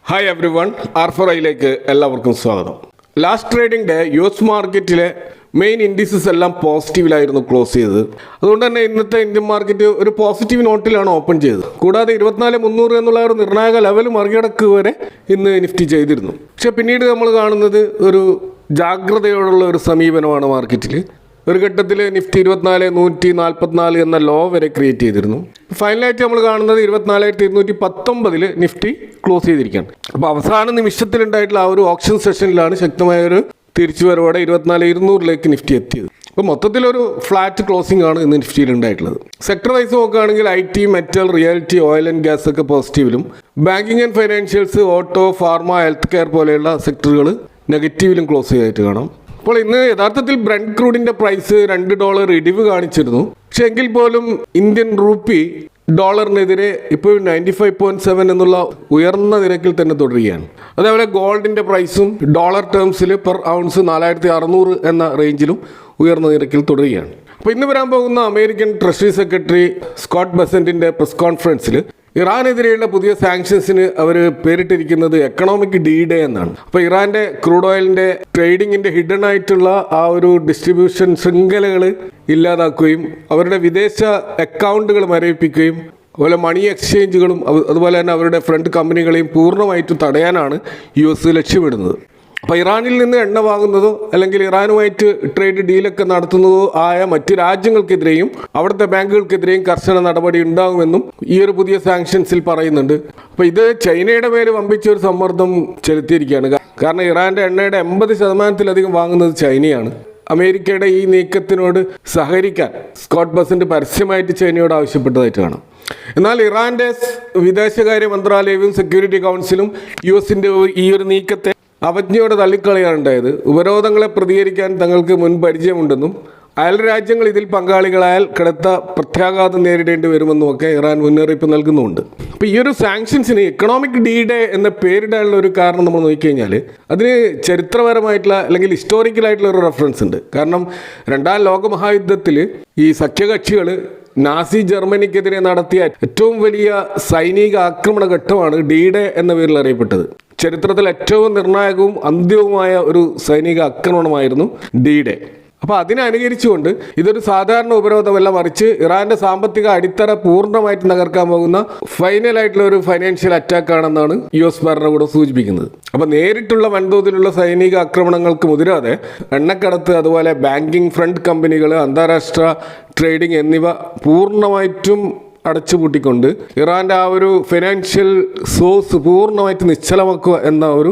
Hi every one, ആർ4ഐയിലേക്ക് എല്ലാവർക്കും സ്വാഗതം. Last trading day US മാർക്കറ്റിലെ മെയിൻ ഇൻഡിസസ് എല്ലാം പോസിറ്റീവിലായിരുന്നു ക്ലോസ് ചെയ്തത്. അതുകൊണ്ട് തന്നെ ഇന്നത്തെ ഇന്ത്യൻ മാർക്കറ്റ് ഒരു പോസിറ്റീവ് നോട്ടിലാണ് ഓപ്പൺ ചെയ്തത്. കൂടാതെ 24,300 എന്നുള്ള ഒരു നിർണായക ലെവൽ മറികടക്കുക വരെ ഇന്ന് നിഫ്റ്റി ചെയ്തിരുന്നു. പക്ഷെ പിന്നീട് നമ്മൾ കാണുന്നത് ഒരു ജാഗ്രതയോടുള്ള ഒരു സമീപനമാണ് മാർക്കറ്റിൽ. ഒരു ഘട്ടത്തിൽ നിഫ്റ്റി 24,144 എന്ന ലോ വരെ ക്രിയേറ്റ് ചെയ്തിരുന്നു. ഫൈനലായിട്ട് നമ്മൾ കാണുന്നത് 24,219 നിഫ്റ്റി ക്ലോസ് ചെയ്തിരിക്കുകയാണ്. അപ്പോൾ അവസാന നിമിഷത്തിലുണ്ടായിട്ടുള്ള ആ ഒരു ഓപ്ഷൻ സെഷനിലാണ് ശക്തമായൊരു തിരിച്ചുവരവോടെ 24,200 നിഫ്റ്റി എത്തിയത്. അപ്പോൾ മൊത്തത്തിലൊരു ഫ്ലാറ്റ് ക്ലോസിംഗ് ആണ് ഇന്ന് നിഫ്റ്റിയിൽ ഉണ്ടായിട്ടുള്ളത്. സെക്ടർ വൈസ് നോക്കുകയാണെങ്കിൽ IT, metal, reality, oil and gas ഒക്കെ പോസിറ്റീവിലും, banking and financials, auto, pharma, health care പോലെയുള്ള സെക്ടറുകൾ നെഗറ്റീവിലും ക്ലോസ് ചെയ്തായിട്ട് കാണാം. അപ്പോൾ ഇന്ന് യഥാർത്ഥത്തിൽ ബ്രന്റ് ക്രൂഡിൻ്റെ പ്രൈസ് $2 ഇടിവ് കാണിച്ചിരുന്നു. പക്ഷെ എങ്കിൽ പോലും ഇന്ത്യൻ റുപ്പി ഡോളറിനെതിരെ ഇപ്പോൾ 95.7 എന്നുള്ള ഉയർന്ന നിരക്കിൽ തന്നെ തുടരുകയാണ്. അതേപോലെ ഗോൾഡിൻ്റെ പ്രൈസും ഡോളർ ടേംസിൽ പെർ ഔൺസ് 4,600 എന്ന റേഞ്ചിലും ഉയർന്ന നിരക്കിൽ തുടരുകയാണ്. അപ്പോൾ ഇന്ന് വരാൻ പോകുന്ന അമേരിക്കൻ ട്രഷറി സെക്രട്ടറി സ്കോട്ട് ബെസന്റിൻ്റെ പ്രസ് കോൺഫറൻസിൽ ഇറാനെതിരെയുള്ള പുതിയ സാങ്ഷൻസിന് അവർ പേരിട്ടിരിക്കുന്നത് എക്കണോമിക് D-Day എന്നാണ്. അപ്പോൾ ഇറാൻ്റെ ക്രൂഡ് ഓയിലിൻ്റെ ട്രേഡിങ്ങിൻ്റെ ഹിഡൻ ആയിട്ടുള്ള ആ ഒരു ഡിസ്ട്രിബ്യൂഷൻ ശൃംഖലകൾ ഇല്ലാതാക്കുകയും അവരുടെ വിദേശ അക്കൗണ്ടുകൾ മരവിപ്പിക്കുകയും അതുപോലെ മണി എക്സ്ചേഞ്ചുകളും അതുപോലെ തന്നെ അവരുടെ ഫ്രണ്ട് കമ്പനികളെയും പൂർണ്ണമായിട്ടും തടയാനാണ് US ലക്ഷ്യമിടുന്നത്. അപ്പോൾ ഇറാനിൽ നിന്ന് എണ്ണ വാങ്ങുന്നതോ അല്ലെങ്കിൽ ഇറാനുമായിട്ട് ട്രേഡ് ഡീലൊക്കെ നടത്തുന്നതോ ആയ മറ്റ് രാജ്യങ്ങൾക്കെതിരെയും അവിടുത്തെ ബാങ്കുകൾക്കെതിരെയും കർശന നടപടി ഉണ്ടാകുമെന്നും ഈ ഒരു പുതിയ സാങ്ഷൻസിൽ പറയുന്നുണ്ട്. അപ്പോൾ ഇത് ചൈനയുടെ മേൽ വമ്പിച്ച ഒരു സമ്മർദ്ദം ചെലുത്തിയിരിക്കുകയാണ്. കാരണം ഇറാൻ്റെ എണ്ണയുടെ 80% വാങ്ങുന്നത് ചൈനയാണ്. അമേരിക്കയുടെ ഈ നീക്കത്തിനോട് സഹകരിക്കാൻ സ്കോട്ട് ബെസന്റ് പരസ്യമായിട്ട് ചൈനയോട് ആവശ്യപ്പെട്ടതായിട്ട് കാണാം. എന്നാൽ ഇറാൻ്റെ വിദേശകാര്യ മന്ത്രാലയവും സെക്യൂരിറ്റി കൗൺസിലും US-ൻ്റെ ഈ ഒരു നീക്കത്തെ അവജ്ഞയോടെ തള്ളിക്കളയാനുണ്ടായത്. ഉപരോധങ്ങളെ പ്രതികരിക്കാൻ തങ്ങൾക്ക് മുൻ പരിചയമുണ്ടെന്നും അയൽ രാജ്യങ്ങൾ ഇതിൽ പങ്കാളികളായാൽ കടുത്ത പ്രത്യാഘാതം നേരിടേണ്ടി വരുമെന്നുമൊക്കെ ഇറാൻ മുന്നറിയിപ്പ് നൽകുന്നുമുണ്ട്. അപ്പോൾ ഈ ഒരു സാങ്ഷൻസിന് എക്കണോമിക് D-Day എന്ന പേരിടാനുള്ള ഒരു കാരണം നമ്മൾ നോക്കിക്കഴിഞ്ഞാൽ അതിന് ചരിത്രപരമായിട്ടുള്ള അല്ലെങ്കിൽ ഹിസ്റ്റോറിക്കലായിട്ടുള്ള ഒരു റെഫറൻസ് ഉണ്ട്. കാരണം 2ാം ലോകമഹായുദ്ധത്തിൽ ഈ സഖ്യകക്ഷികൾ നാസി ജർമ്മനിക്കെതിരെ നടത്തിയ ഏറ്റവും വലിയ സൈനിക ആക്രമണ ഘട്ടമാണ് D-Day എന്ന പേരിൽ അറിയപ്പെട്ടത്. ചരിത്രത്തിൽ ഏറ്റവും നിർണായകവും അന്ത്യവുമായ ഒരു സൈനിക ആക്രമണമായിരുന്നു D-Day. അപ്പോൾ അതിനനുകരിച്ചുകൊണ്ട് ഇതൊരു സാധാരണ ഉപരോധമല്ല, മറിച്ച് ഇറാൻ്റെ സാമ്പത്തിക അടിത്തറ പൂർണ്ണമായിട്ട് തകർക്കാൻ പോകുന്ന ഫൈനലായിട്ടുള്ള ഒരു ഫൈനാൻഷ്യൽ അറ്റാക്കാണെന്നാണ് US ഭരണകൂടം സൂചിപ്പിക്കുന്നത്. അപ്പോൾ നേരിട്ടുള്ള വൻതോതിലുള്ള സൈനിക ആക്രമണങ്ങൾക്ക് മുതിരാതെ എണ്ണക്കടത്ത്, അതുപോലെ ബാങ്കിങ്, ഫ്രണ്ട് കമ്പനികൾ, അന്താരാഷ്ട്ര ട്രേഡിംഗ് എന്നിവ പൂർണ്ണമായിട്ടും അടച്ചുപൂട്ടിക്കൊണ്ട് ഇറാൻ്റെ ആ ഒരു ഫിനാൻഷ്യൽ സോഴ്സ് പൂർണ്ണമായിട്ട് നിശ്ചലമാക്കുക എന്ന ഒരു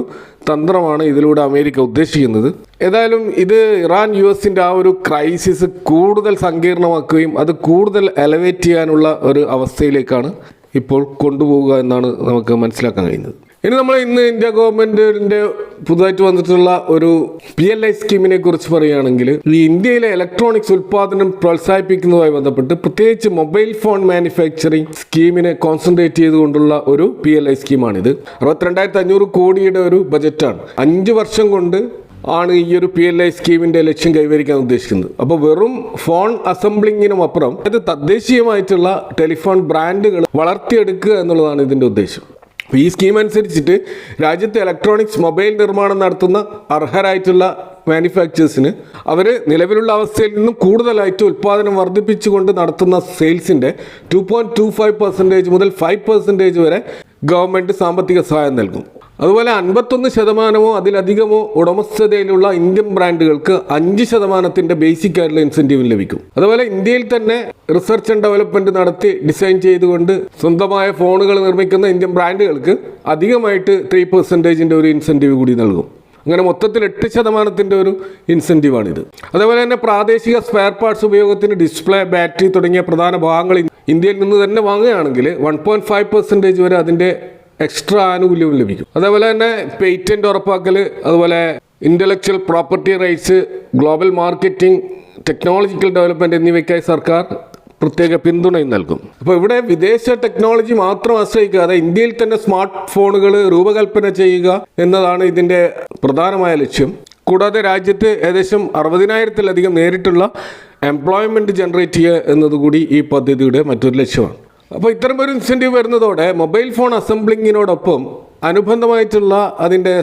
തന്ത്രമാണ് ഇതിലൂടെ അമേരിക്ക ഉദ്ദേശിക്കുന്നത്. ഏതായാലും ഇത് ഇറാൻ US-ൻ്റെ ആ ഒരു ക്രൈസിസ് കൂടുതൽ സങ്കീർണമാക്കുകയും അത് കൂടുതൽ എലവേറ്റ് ചെയ്യാനുള്ള ഒരു അവസ്ഥയിലേക്കാണ് ഇപ്പോൾ കൊണ്ടുപോകുക എന്നാണ് നമുക്ക് മനസ്സിലാക്കാൻ കഴിയുന്നത്. ഇനി നമ്മൾ ഇന്ന് ഇന്ത്യ ഗവൺമെൻറ്റിൻ്റെ പുതുതായിട്ട് വന്നിട്ടുള്ള ഒരു PLI സ്കീമിനെ കുറിച്ച് പറയുകയാണെങ്കിൽ, ഈ ഇന്ത്യയിലെ ഇലക്ട്രോണിക്സ് ഉൽപ്പാദനം പ്രോത്സാഹിപ്പിക്കുന്നതുമായി ബന്ധപ്പെട്ട് പ്രത്യേകിച്ച് മൊബൈൽ ഫോൺ മാനുഫാക്ചറിങ് സ്കീമിനെ കോൺസെൻട്രേറ്റ് ചെയ്തുകൊണ്ടുള്ള ഒരു PLI സ്കീമാണിത്. 62,500 കോടിയുടെ ഒരു ബജറ്റാണ്. 5 വർഷം കൊണ്ട് ആണ് ഈ ഒരു PLI സ്കീമിൻ്റെ ലക്ഷ്യം കൈവരിക്കാൻ ഉദ്ദേശിക്കുന്നത്. അപ്പോൾ വെറും ഫോൺ അസംബ്ലിങ്ങിനും അപ്പുറം അത് തദ്ദേശീയമായിട്ടുള്ള ടെലിഫോൺ ബ്രാൻഡുകൾ വളർത്തിയെടുക്കുക എന്നുള്ളതാണ് ഇതിൻ്റെ ഉദ്ദേശം. ഈ സ്കീം അനുസരിച്ചിട്ട് രാജ്യത്തെ ഇലക്ട്രോണിക്സ് മൊബൈൽ നിർമ്മാണം നടത്തുന്ന അർഹരായിട്ടുള്ള മാനുഫാക്ചേഴ്സിന് അവർ നിലവിലുള്ള അവസ്ഥയിൽ നിന്നും കൂടുതലായിട്ട് ഉൽപ്പാദനം വർദ്ധിപ്പിച്ചുകൊണ്ട് നടത്തുന്ന സെയിൽസിൻ്റെ 2.25% മുതൽ 5% വരെ ഗവൺമെൻറ് സാമ്പത്തിക സഹായം നൽകും. അതുപോലെ 51% അതിലധികമോ ഉടമസ്ഥതയിലുള്ള ഇന്ത്യൻ ബ്രാൻഡുകൾക്ക് 5% ബേസിക് ആയിട്ടുള്ള ഇൻസെൻറ്റീവ് ലഭിക്കും. അതുപോലെ ഇന്ത്യയിൽ തന്നെ റിസർച്ച് ആൻഡ് ഡെവലപ്മെൻറ്റ് നടത്തി ഡിസൈൻ ചെയ്തുകൊണ്ട് സ്വന്തമായ ഫോണുകൾ നിർമ്മിക്കുന്ന ഇന്ത്യൻ ബ്രാൻഡുകൾക്ക് അധികമായിട്ട് 3% ഒരു ഇൻസെൻറ്റീവ് കൂടി നൽകും. അങ്ങനെ മൊത്തത്തിൽ 8% ഒരു ഇൻസെൻറ്റീവാണിത്. അതേപോലെ തന്നെ പ്രാദേശിക സ്പെയർ പാർട്സ് ഉപയോഗത്തിന് ഡിസ്പ്ലേ, ബാറ്ററി തുടങ്ങിയ പ്രധാന ഭാഗങ്ങൾ ഇന്ത്യയിൽ നിന്ന് തന്നെ വാങ്ങുകയാണെങ്കിൽ 1.5% വരെ അതിൻ്റെ എക്സ്ട്രാ ആനുകൂല്യവും ലഭിക്കും. അതേപോലെ തന്നെ പേറ്റന്റ് ഉറപ്പാക്കൽ, അതുപോലെ intellectual property rights, global marketing, technological development എന്നിവയ്ക്കായി സർക്കാർ പ്രത്യേക പിന്തുണയും നൽകും. അപ്പോൾ ഇവിടെ വിദേശ ടെക്നോളജി മാത്രം ആശ്രയിക്കാതെ ഇന്ത്യയിൽ തന്നെ സ്മാർട്ട് ഫോണുകൾ രൂപകൽപ്പന ചെയ്യുക എന്നതാണ് ഇതിൻ്റെ പ്രധാനമായ ലക്ഷ്യം. കൂടാതെ രാജ്യത്ത് ഏകദേശം 60,000-ലധികം നേരിട്ടുള്ള എംപ്ലോയ്മെൻറ്റ് ജനറേറ്റ് ചെയ്യുക എന്നതുകൂടി ഈ പദ്ധതിയുടെ മറ്റൊരു ലക്ഷ്യമാണ്. അപ്പോൾ ഇത്തരമൊരു ഇൻസെൻറ്റീവ് വരുന്നതോടെ മൊബൈൽ ഫോൺ അസംബ്ലിങ്ങിനോടൊപ്പം അനുബന്ധമായിട്ടുള്ള അതിൻ്റെ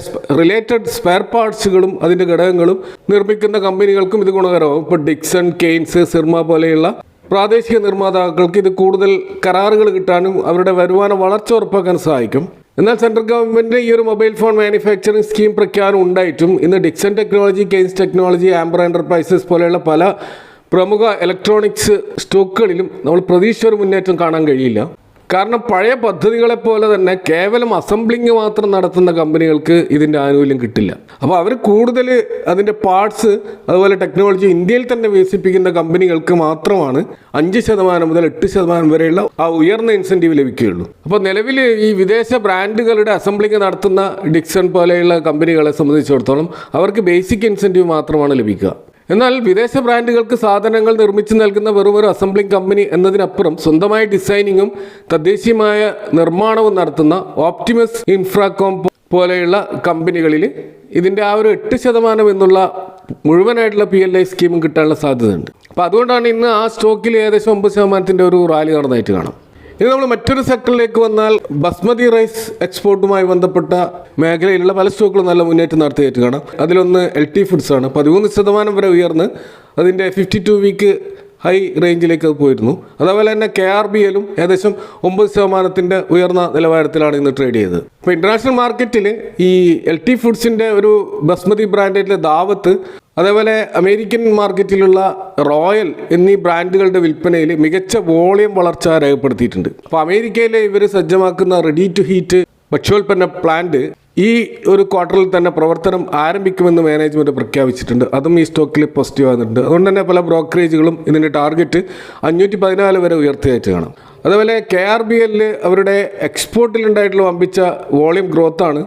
റിലേറ്റഡ് സ്പെയർ പാർട്സുകളും അതിൻ്റെ ഘടകങ്ങളും നിർമ്മിക്കുന്ന കമ്പനികൾക്കും ഇത് ഗുണകരമാകും. ഇപ്പോൾ ഡിക്സൺ, കെയ്ൻസ്, സിർമ പോലെയുള്ള പ്രാദേശിക നിർമ്മാതാക്കൾക്ക് ഇത് കൂടുതൽ കരാറുകൾ കിട്ടാനും അവരുടെ വരുമാന വളർച്ച ഉറപ്പാക്കാൻ സഹായിക്കും. എന്നാൽ സെൻട്രൽ ഗവൺമെൻറ് ഈ ഒരു മൊബൈൽ ഫോൺ മാനുഫാക്ചറിംഗ് സ്കീം പ്രഖ്യാപനം ഉണ്ടായിട്ടും ഇന്ന് Dixon technology, Kaynes technology, Amber enterprises പോലെയുള്ള പല പ്രമുഖ ഇലക്ട്രോണിക്സ് സ്റ്റോക്കുകളിലും നമ്മൾ പ്രതീക്ഷിച്ച ഒരു മുന്നേറ്റം കാണാൻ കഴിയില്ല. കാരണം പഴയ പദ്ധതികളെപ്പോലെ തന്നെ കേവലം അസംബ്ലിങ് മാത്രം നടത്തുന്ന കമ്പനികൾക്ക് ഇതിൻ്റെ ആനുകൂല്യം കിട്ടില്ല. അപ്പോൾ അവർ കൂടുതൽ അതിൻ്റെ പാർട്സ് അതുപോലെ ടെക്നോളജി ഇന്ത്യയിൽ തന്നെ വികസിപ്പിക്കുന്ന കമ്പനികൾക്ക് മാത്രമാണ് 5% മുതൽ 8% വരെയുള്ള ആ ഉയർന്ന ഇൻസെൻറ്റീവ് ലഭിക്കുകയുള്ളൂ. അപ്പോൾ നിലവിൽ ഈ വിദേശ ബ്രാൻഡുകളുടെ അസംബ്ലിങ് നടത്തുന്ന ഡിക്സൺ പോലെയുള്ള കമ്പനികളെ സംബന്ധിച്ചിടത്തോളം അവർക്ക് ബേസിക് ഇൻസെൻറ്റീവ് മാത്രമാണ് ലഭിക്കുക. എന്നാൽ വിദേശ ബ്രാൻഡുകൾക്ക് സാധനങ്ങൾ നിർമ്മിച്ചു നൽകുന്ന വെറുമൊരു അസംബ്ലിംഗ് കമ്പനി എന്നതിനപ്പുറം സ്വന്തമായി ഡിസൈനിങ്ങും തദ്ദേശീയമായ നിർമ്മാണവും നടത്തുന്ന ഓപ്റ്റിമസ് ഇൻഫ്രാകോം പോലെയുള്ള കമ്പനികളിൽ ഇതിൻ്റെ ആ ഒരു 8% എന്നുള്ള മുഴുവനായിട്ടുള്ള PLI സ്കീമും കിട്ടാനുള്ള സാധ്യതയുണ്ട്. അപ്പോൾ അതുകൊണ്ടാണ് ഇന്ന് ആ സ്റ്റോക്കിൽ ഏകദേശം 9% ഒരു റാലി നടന്നതായിട്ട് കാണാം. ഇനി നമ്മൾ മറ്റൊരു സെക്ടറിലേക്ക് വന്നാൽ ബസ്മതി റൈസ് എക്സ്പോർട്ടുമായി ബന്ധപ്പെട്ട മേഖലയിലുള്ള പല സ്റ്റോക്കുകളും നല്ല മുന്നേറ്റം നടത്തിയിട്ട് കാണാം. അതിലൊന്ന് LT ഫുഡ്സ് ആണ്. 13% വരെ ഉയർന്ന് അതിൻ്റെ 52 വീക്ക് ഹൈ റേഞ്ചിലേക്ക് അത് പോയിരുന്നു. അതേപോലെ തന്നെ KRBL ഏകദേശം 9% ഉയർന്ന നിലവാരത്തിലാണ് ഇന്ന് ട്രേഡ് ചെയ്തത്. ഇപ്പോൾ ഇൻ്റർനാഷണൽ മാർക്കറ്റിൽ ഈ LT ഫുഡ്സിൻ്റെ ഒരു ബസ്മതി ബ്രാൻഡിലെ ദാവത്ത്, അതേപോലെ അമേരിക്കൻ മാർക്കറ്റിലുള്ള റോയൽ എന്നീ ബ്രാൻഡുകളുടെ വിൽപ്പനയിൽ മികച്ച വോളിയം വളർച്ച രേഖപ്പെടുത്തിയിട്ടുണ്ട്. അപ്പോൾ അമേരിക്കയിലെ ഇവർ സജ്ജമാക്കുന്ന റെഡി ടു ഹീറ്റ് ഭക്ഷ്യോൽപ്പന്ന പ്ലാന്റ് ഈ ഒരു ക്വാർട്ടറിൽ തന്നെ പ്രവർത്തനം ആരംഭിക്കുമെന്ന് മാനേജ്മെൻറ്റ് പ്രഖ്യാപിച്ചിട്ടുണ്ട്. അതും ഈ സ്റ്റോക്കിൽ പോസിറ്റീവ് ആകുന്നുണ്ട്. അതുകൊണ്ട് തന്നെ പല ബ്രോക്കറേജുകളും ഇതിൻ്റെ ടാർഗറ്റ് 514 വരെ ഉയർത്തിയായിട്ട് കാണാം. അതേപോലെ KRBL അവരുടെ എക്സ്പോർട്ടിലുണ്ടായിട്ടുള്ള വമ്പിച്ച വോളിയം ഗ്രോത്താണ്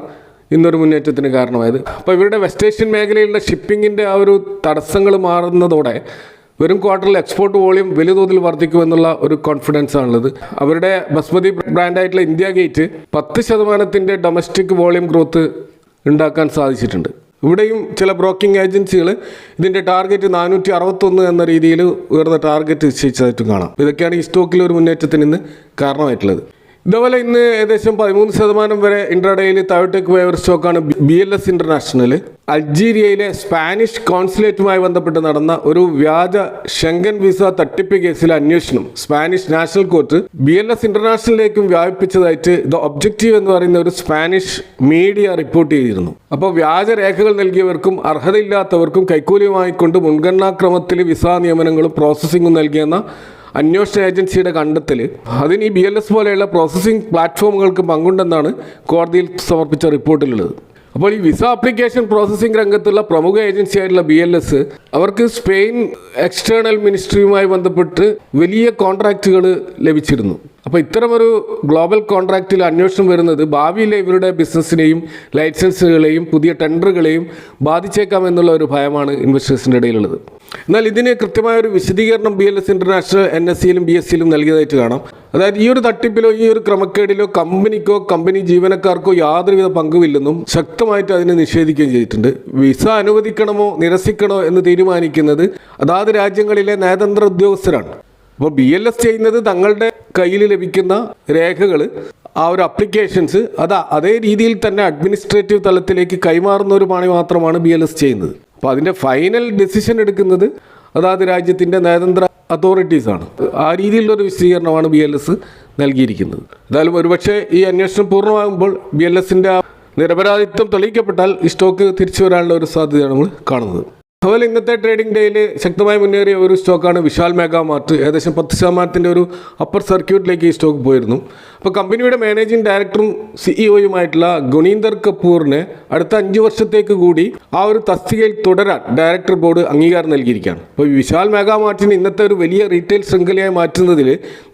ഇന്നൊരു മുന്നേറ്റത്തിന് കാരണമായത്. അപ്പോൾ ഇവരുടെ വെസ്റ്റ് ഏഷ്യൻ മേഖലയിലുള്ള ഷിപ്പിങ്ങിൻ്റെ ആ ഒരു തടസ്സങ്ങൾ മാറുന്നതോടെ വരും ക്വാർട്ടറിൽ എക്സ്പോർട്ട് വോളിയം വലിയ തോതിൽ വർദ്ധിക്കുമെന്നുള്ള ഒരു കോൺഫിഡൻസ് ആണുള്ളത്. അവരുടെ ബസ്മതി ബ്രാൻഡായിട്ടുള്ള India gate 10% domestic volume growth ഉണ്ടാക്കാൻ സാധിച്ചിട്ടുണ്ട്. ഇവിടെയും ചില ബ്രോക്കിംഗ് ഏജൻസികൾ ഇതിൻ്റെ ടാർഗറ്റ് 461 എന്ന രീതിയിൽ ഉയർന്ന ടാർഗറ്റ് നിശ്ചയിച്ചതായിട്ടും കാണാം. ഇതൊക്കെയാണ് ഈ സ്റ്റോക്കിൽ ഒരു മുന്നേറ്റത്തിന് ഇന്ന് കാരണമായിട്ടുള്ളത്. ഇതേപോലെ ഇന്ന് ഏകദേശം 13% വരെ ഇൻട്രാഡേയിൽ താഴോട്ടേക്ക് പോയ ഒരു സ്റ്റോക്കാണ് BLS ഇൻ്റർനാഷണൽ. അൾജീരിയയിലെ സ്പാനിഷ് കോൺസുലേറ്റുമായി ബന്ധപ്പെട്ട് നടന്ന ഒരു വ്യാജ ഷെങ്കൻ വിസ തട്ടിപ്പ് കേസിലെ അന്വേഷണം സ്പാനിഷ് നാഷണൽ കോർട്ട് BLS ഇൻ്റർനാഷണലിലേക്കും വ്യാപിപ്പിച്ചതായിട്ട് ദ ഒബ്ജക്റ്റീവ് എന്ന് പറയുന്ന ഒരു സ്പാനിഷ് മീഡിയ റിപ്പോർട്ട് ചെയ്തിരുന്നു. അപ്പോൾ വ്യാജ രേഖകൾ നൽകിയവർക്കും അർഹതയില്ലാത്തവർക്കും കൈക്കൂലിയുമായിക്കൊണ്ട് മുൻഗണനാക്രമത്തിൽ വിസ നിയമനങ്ങളും പ്രോസസ്സിങ്ങും നൽകിയെന്ന അന്വേഷണ ഏജൻസിയുടെ കണ്ടെത്തൽ അതിന് ഈ BLS പോലെയുള്ള പ്രോസസ്സിംഗ് പ്ലാറ്റ്ഫോമുകൾക്ക് പങ്കുണ്ടെന്നാണ് കോടതിയിൽ സമർപ്പിച്ച റിപ്പോർട്ടിലുള്ളത്. അപ്പോൾ ഈ വിസ ആപ്ലിക്കേഷൻ പ്രോസസ്സിംഗ് രംഗത്തുള്ള പ്രമുഖ ഏജൻസിയായിട്ടുള്ള BLS അവർക്ക് സ്പെയിൻ എക്സ്റ്റേണൽ മിനിസ്ട്രിയുമായി ബന്ധപ്പെട്ട് വലിയ കോൺട്രാക്റ്റുകൾ ലഭിച്ചിരുന്നു. അപ്പോൾ ഇത്തരമൊരു ഗ്ലോബൽ കോൺട്രാക്റ്റിൽ അന്വേഷണം വരുന്നത് ഭാവിയിലെ ഇവരുടെ ബിസിനസ്സിനെയും ലൈസൻസുകളെയും പുതിയ ടെൻഡറുകളെയും ബാധിച്ചേക്കാമെന്നുള്ള ഒരു ഭയമാണ് ഇൻവെസ്റ്റേഴ്സിൻ്റെ ഇടയിലുള്ളത്. എന്നാൽ ഇതിന് കൃത്യമായൊരു വിശദീകരണം BLS ഇൻ്റർനാഷണൽ NSEയിലും BSEയിലും നൽകിയതായിട്ട് കാണാം. അതായത് ഈ ഒരു തട്ടിപ്പിലോ ഈ ഒരു ക്രമക്കേടിലോ കമ്പനിക്കോ കമ്പനി ജീവനക്കാർക്കോ യാതൊരുവിധ പങ്കുമില്ലെന്നും ശക്തമായിട്ട് അതിനെ നിഷേധിക്കുകയും ചെയ്തിട്ടുണ്ട്. വിസ അനുവദിക്കണമോ നിരസിക്കണോ എന്ന് തീരുമാനിക്കുന്നത് അതാത് രാജ്യങ്ങളിലെ നയതന്ത്ര ഉദ്യോഗസ്ഥരാണ്. അപ്പോൾ BLS ചെയ്യുന്നത് തങ്ങളുടെ കയ്യിൽ ലഭിക്കുന്ന രേഖകൾ ആ ഒരു അപ്ലിക്കേഷൻസ് അതേ രീതിയിൽ തന്നെ അഡ്മിനിസ്ട്രേറ്റീവ് തലത്തിലേക്ക് കൈമാറുന്ന ഒരു പണി മാത്രമാണ് BLS ചെയ്യുന്നത്. അപ്പോൾ അതിൻ്റെ ഫൈനൽ ഡിസിഷൻ എടുക്കുന്നത് അതാത് രാജ്യത്തിൻ്റെ നയതന്ത്ര അതോറിറ്റീസാണ്. ആ രീതിയിലുള്ളൊരു വിശദീകരണമാണ് BLS നൽകിയിരിക്കുന്നത്. എന്തായാലും ഒരുപക്ഷെ ഈ അന്വേഷണം പൂർണ്ണമാകുമ്പോൾ BLSൻ്റെ നിരപരാധിത്വം തെളിയിക്കപ്പെട്ടാൽ ഈ സ്റ്റോക്ക് തിരിച്ചു വരാനുള്ള ഒരു സാധ്യതയാണ് നമ്മൾ കാണുന്നത്. അതുപോലെ ഇന്നത്തെ ട്രേഡിംഗ് ഡേയിൽ ശക്തമായി മുന്നേറിയ ഒരു സ്റ്റോക്കാണ് വിശാൽ മെഗാ മാർട്ട്. ഏകദേശം 10% ഒരു അപ്പർ സർക്യൂട്ടിലേക്ക് ഈ സ്റ്റോക്ക് പോയിരുന്നു. അപ്പോൾ കമ്പനിയുടെ മാനേജിംഗ് ഡയറക്ടറും CEOയുമായിട്ടുള്ള ഗുണീന്ദർ കപൂറിന് അടുത്ത 5 വർഷത്തേക്ക് കൂടി ആ ഒരു തസ്തികയിൽ തുടരാൻ ഡയറക്ടർ ബോർഡ് അംഗീകാരം നൽകിയിരിക്കുകയാണ്. അപ്പോൾ വിശാൽ മെഗാ മാർട്ടിന് ഇന്നത്തെ ഒരു വലിയ റീറ്റെയിൽ ശൃംഖലയായി മാറ്റുന്നതിൽ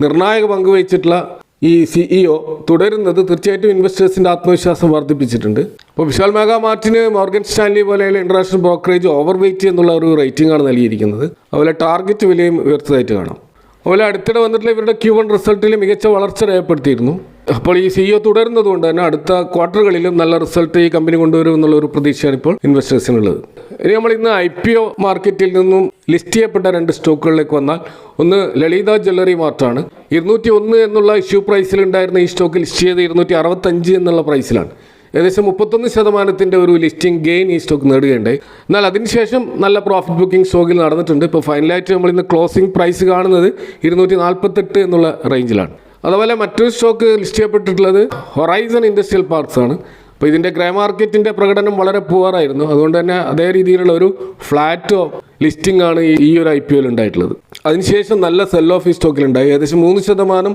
നിർണായക പങ്കുവഹിച്ചിട്ടുള്ള ഈ CEO തുടരുന്നത് തീർച്ചയായിട്ടും ഇൻവെസ്റ്റേഴ്സിൻ്റെ ആത്മവിശ്വാസം വർദ്ധിപ്പിച്ചിട്ടുണ്ട്. അപ്പോൾ വിശാൽ മെഗാ മാർട്ടിന് മോർഗൻ സ്റ്റാൻലി പോലെയുള്ള ഇൻ്റർനാഷണൽ ബ്രോക്കറേജ് ഓവർ വെയിറ്റ് എന്നുള്ള ഒരു റേറ്റിംഗ് ആണ് നൽകിയിരിക്കുന്നത്. അതുപോലെ ടാർഗറ്റ് വിലയും ഉയർത്തതായിട്ട് കാണാം. അതുപോലെ അടുത്തിടെ വന്നിട്ടുള്ള ഇവരുടെ Q1 റിസൾട്ടിൽ മികച്ച വളർച്ച രേഖപ്പെടുത്തിയിരുന്നു. അപ്പോൾ ഈ CEO തുടരുന്നത് കൊണ്ട് തന്നെ അടുത്ത ക്വാർട്ടറുകളിലും നല്ല റിസൾട്ട് ഈ കമ്പനി കൊണ്ടുവരും എന്നുള്ളൊരു പ്രതീക്ഷയാണ് ഇപ്പോൾ ഇൻവെസ്റ്റേഴ്സിനുള്ളത്. ഇനി നമ്മൾ ഇന്ന് IPO മാർക്കറ്റിൽ നിന്നും ലിസ്റ്റ് ചെയ്യപ്പെട്ട 2 സ്റ്റോക്കുകളിലേക്ക് വന്നാൽ ഒന്ന് ലളിത ജ്വല്ലറി മാർട്ടാണ്. 201 എന്നുള്ള ഇഷ്യൂ പ്രൈസിൽ ഉണ്ടായിരുന്ന ഈ സ്റ്റോക്ക് ലിസ്റ്റ് ചെയ്ത് 265 എന്നുള്ള പ്രൈസിലാണ്. ഏകദേശം 31% ഒരു ലിസ്റ്റിംഗ് ഗെയിൻ ഈ സ്റ്റോക്ക് നേടുകയുണ്ടായി. എന്നാൽ അതിനുശേഷം നല്ല പ്രോഫിറ്റ് ബുക്കിംഗ് സ്റ്റോക്കിൽ നടന്നിട്ടുണ്ട്. ഇപ്പോൾ ഫൈനലായിട്ട് നമ്മൾ ഇന്ന് ക്ലോസിംഗ് പ്രൈസ് കാണുന്നത് 248 എന്നുള്ള റേഞ്ചിലാണ്. അതുപോലെ മറ്റൊരു സ്റ്റോക്ക് ലിസ്റ്റ് ചെയ്യപ്പെട്ടിട്ടുള്ളത് ഹൊറൈസൺ ഇൻഡസ്ട്രിയൽ പാർക്സ് ആണ്. അപ്പോൾ ഇതിൻ്റെ ഗ്രേ മാർക്കറ്റിൻ്റെ പ്രകടനം വളരെ പുവറായിരുന്നു. അതുകൊണ്ട് തന്നെ അതേ രീതിയിലുള്ള ഒരു ഫ്ലാറ്റ് ലിസ്റ്റിംഗ് ആണ് ഈ ഒരു IPOയിൽ ഉണ്ടായിട്ടുള്ളത്. അതിനുശേഷം നല്ല സെൽ ഓഫ് ഈ സ്റ്റോക്കിലുണ്ടായി. ഏകദേശം 3%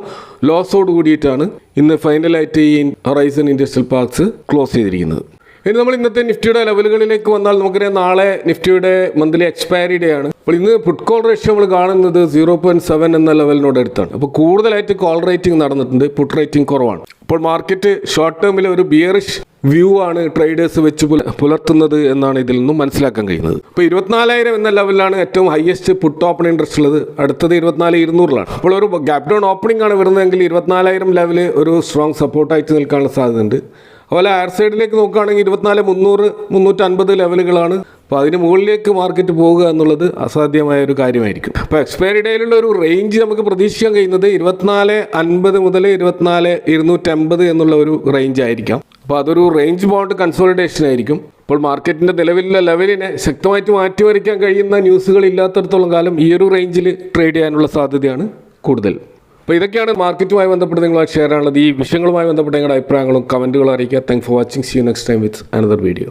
ലോസോട് കൂടിയിട്ടാണ് ഇന്ന് ഫൈനലായിട്ട് ഈ ഹൊറൈസൺ ഇൻഡസ്ട്രിയൽ പാർക്സ് ക്ലോസ് ചെയ്തിരിക്കുന്നത്. ഇനി നമ്മൾ ഇന്നത്തെ നിഫ്റ്റിയുടെ ലെവലുകളിലേക്ക് വന്നാൽ നമുക്കറിയാം നാളെ നിഫ്റ്റിയുടെ മന്ത്ലി എക്സ്പയറി ഡേ ആണ്. അപ്പോൾ ഇന്ന് പുട്ട് കോൾ റേഷ്യോ നമ്മൾ കാണുന്നത് 0.7 എന്ന ലെവലിനോട് അടുത്താണ്. അപ്പോൾ കൂടുതലായിട്ട് കോൾ റേറ്റിംഗ് നടന്നിട്ടുണ്ട്, പുട്ട് റേറ്റിംഗ് കുറവാണ്. അപ്പോൾ മാർക്കറ്റ് ഷോർട്ട് ടേമിൽ ഒരു ബിയറിഷ് വ്യൂ ആണ് ട്രേഡേഴ്സ് വെച്ച് പുലർത്തുന്നത് എന്നാണ് ഇതിൽ നിന്നും മനസ്സിലാക്കാൻ കഴിയുന്നത്. ഇപ്പോൾ 24,000 എന്ന ലെവലിലാണ് ഏറ്റവും ഹയസ്റ്റ് പുട്ട് ഓപ്പൺ ഇൻട്രസ്റ്റ് ഉള്ളത്. അടുത്തത് 24,200 അപ്പോൾ ഒരു ഗ്യാപ് ഡൗൺ ഓപ്പണിംഗ് ആണ് വരുന്നതെങ്കിൽ 24,000 ലെവൽ ഒരു സ്ട്രോങ് സപ്പോർട്ടായിട്ട് നിൽക്കാനുള്ള സാധ്യതയുണ്ട്. അതുപോലെ എയർ സൈഡിലേക്ക് നോക്കുകയാണെങ്കിൽ 24,300, 350 ലെവലുകളാണ്. അപ്പോൾ അതിന് മുകളിലേക്ക് മാർക്കറ്റ് പോവുക എന്നുള്ളത് അസാധ്യമായ ഒരു കാര്യമായിരിക്കും. അപ്പോൾ എക്സ്പയറി ഡേയിലുള്ള ഒരു റേഞ്ച് നമുക്ക് പ്രതീക്ഷിക്കാൻ കഴിയുന്നത് 24,50 മുതൽ 24,250 എന്നുള്ള ഒരു റേഞ്ച് ആയിരിക്കാം. അപ്പോൾ അതൊരു റേഞ്ച് ബൗണ്ട് കൺസോളിഡേഷൻ ആയിരിക്കും. അപ്പോൾ മാർക്കറ്റിൻ്റെ നിലവിലുള്ള ലെവലിനെ ശക്തമായിട്ട് മാറ്റിമറിക്കാൻ കഴിയുന്ന ന്യൂസുകൾ ഇല്ലാത്തടത്തോളം കാലം ഈ ഒരു റേഞ്ചിൽ ട്രേഡ് ചെയ്യാനുള്ള സാധ്യതയാണ് കൂടുതൽ. അപ്പോൾ ഇതൊക്കെയാണ് മാർക്കറ്റുമായി ബന്ധപ്പെട്ട് നിങ്ങളുമായി ഷെയർ ചെയ്യാനുള്ളത്. ഈ വിഷയങ്ങളുമായി ബന്ധപ്പെട്ട നിങ്ങളുടെ അഭിപ്രായങ്ങളും കമൻറ്റുകളും അറിയിക്കുക. Thanks for watching. See you next time with another video.